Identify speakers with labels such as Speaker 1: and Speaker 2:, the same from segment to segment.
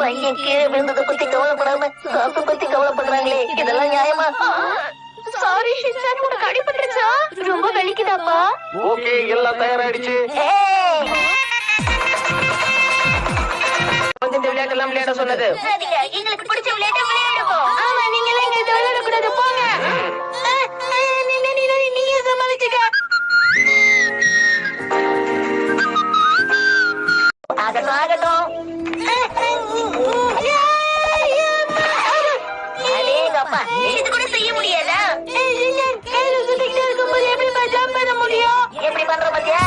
Speaker 1: பையன் கீழே விழுந்ததை பத்தி கவலைப்படாம சாப்ப பத்தி கவலைப்படுறாங்களே, இதெல்லாம் நியாயமா? சாரி ஷின்சான், உனக்கு அடிபட்டுருச்சா? ரொம்ப வலிக்குதாப்பா?
Speaker 2: ஓகே, எல்லாம் தயாராயிடுச்சு. இந்த விளையாட்டெல்லாம் விளையாட சொன்னது.
Speaker 1: எங்களுக்கு பிடிச்ச விளையாட்ட விளையாடுவோம். ஆமா, நீங்க எல்லாம் இங்க விளையாடக்கூடாது, போங்க. நீங்க சமாளிச்சுக்க. ஆகட்டும் ஆகட்டும். இது கூட செய்ய முடியாதா? எப்படி பண்ற பத்தியா?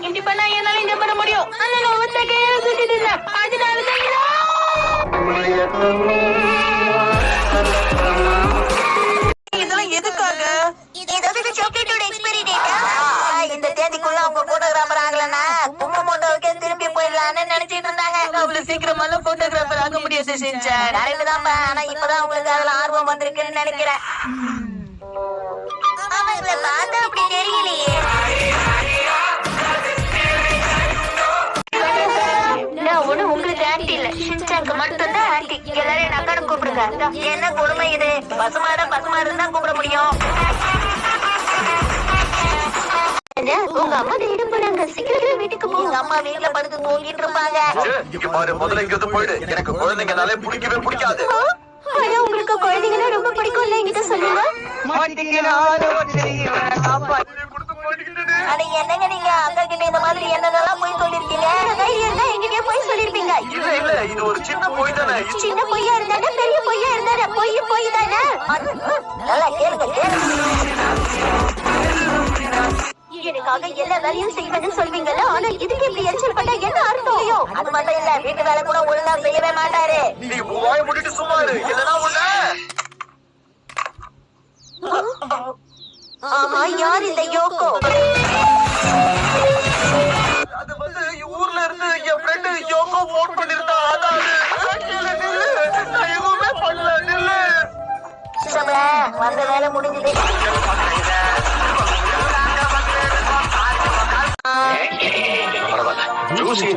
Speaker 1: இப்படி பண்ணா என்னால இங்க பண்ண முடியும். இதெல்லாம் எதுக்காக? சாக்லேட்டோட எக்ஸ்பைரி டேட்டா? இந்த தேதிக்குள்ள அவங்க போட்டோகிராஃபர் ஆகலன்னா கும்பமோட்டோவுக்கே திரும்பி போயிடலான்னு நினைச்சிட்டு இருந்தாங்க. அவ்வளவு சீக்கிரமாலாம் போட்டோகிராஃபர் ஆக முடியாது ஷின்சான். கரெக்ட் தான்ப்பா, ஆனா இப்பதான் உங்களுக்கு அதுல ஆர்வம் வந்திருக்குன்னு நினைக்கிறேன். அவங்களை பார்த்தா அப்படி தெரியலையே. நான் ஒண்ணு உங்களுக்கு ஆன்டி இல்ல, ஷின்சானுக்கு மட்டும்தான் ஆன்டி. எல்லாரும் என் அக்கானு கூப்பிடுங்க. என்ன கொடுமை இது? பசுமாடு தான் கூப்பிட முடியும். உங்க அம்மா தேடும் போறாங்க, சீக்கிரம் வீட்டுக்கு போ. உங்க அம்மா வீட்டுல படுத்து தூங்கிட்டு இருப்பாங்க.
Speaker 2: முதல்ல இங்க போயிடு. எனக்கு குழந்தைங்கனாலே பிடிக்கவே பிடிக்காது.
Speaker 1: ஆனா உங்களுக்கு குழந்தைங்கன்னா ரொம்ப பிடிக்கும்ல, என்கிட்ட சொல்லுங்க. அட என்னங்க நீங்க அக்கா கிட்ட இந்த மாதிரி என்னென்னலாம் போய் சொல்லிருக்கீங்க? தைரியம்னா என்கிட்டயே போய் சொல்லிருப்பீங்க.
Speaker 2: இல்ல, இது ஒரு சின்ன பொய் தானே.
Speaker 1: சின்ன பொய்யா இருந்தானே பெரிய பொய்யா இருந்தானே பொய் தானே. நல்லா கேளுங்க. எனக்காக எல்லா வேலையும் செய்வேன்னு சொல்வீங்கல்ல, ஆனா இதுக்கு இப்படி எரிச்சல் பண்ணா என்ன அர்த்தம்? அது மட்டும் இல்ல, வீட்டு வேலை கூட ஒழுங்கா செய்யவே மாட்டாரு.
Speaker 2: நீ வாயை மூடிட்டு சும்மா இரு, இல்லனா உன்னை.
Speaker 1: ஆமா, யார் இந்த யோகோ?
Speaker 2: அது வந்து ஊர்ல இருந்து என் ஃப்ரெண்ட் யோகோ போன் பண்ணிருந்தா. அதான் நான் எதுவுமே பண்ணல. நில்லு.
Speaker 1: வந்த வேலை முடிஞ்சது.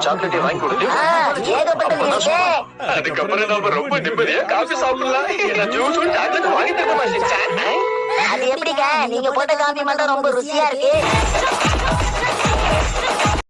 Speaker 2: சாக்லேட்டை வாங்கி கொடுத்து அதுக்கப்புறம் நாம ரொம்ப நிம்மதியா காபி சாப்பிடலாம்.
Speaker 1: அது எப்படிங்க? நீங்க போட்ட காபி மட்டும் ரொம்ப ருசியா இருக்கு.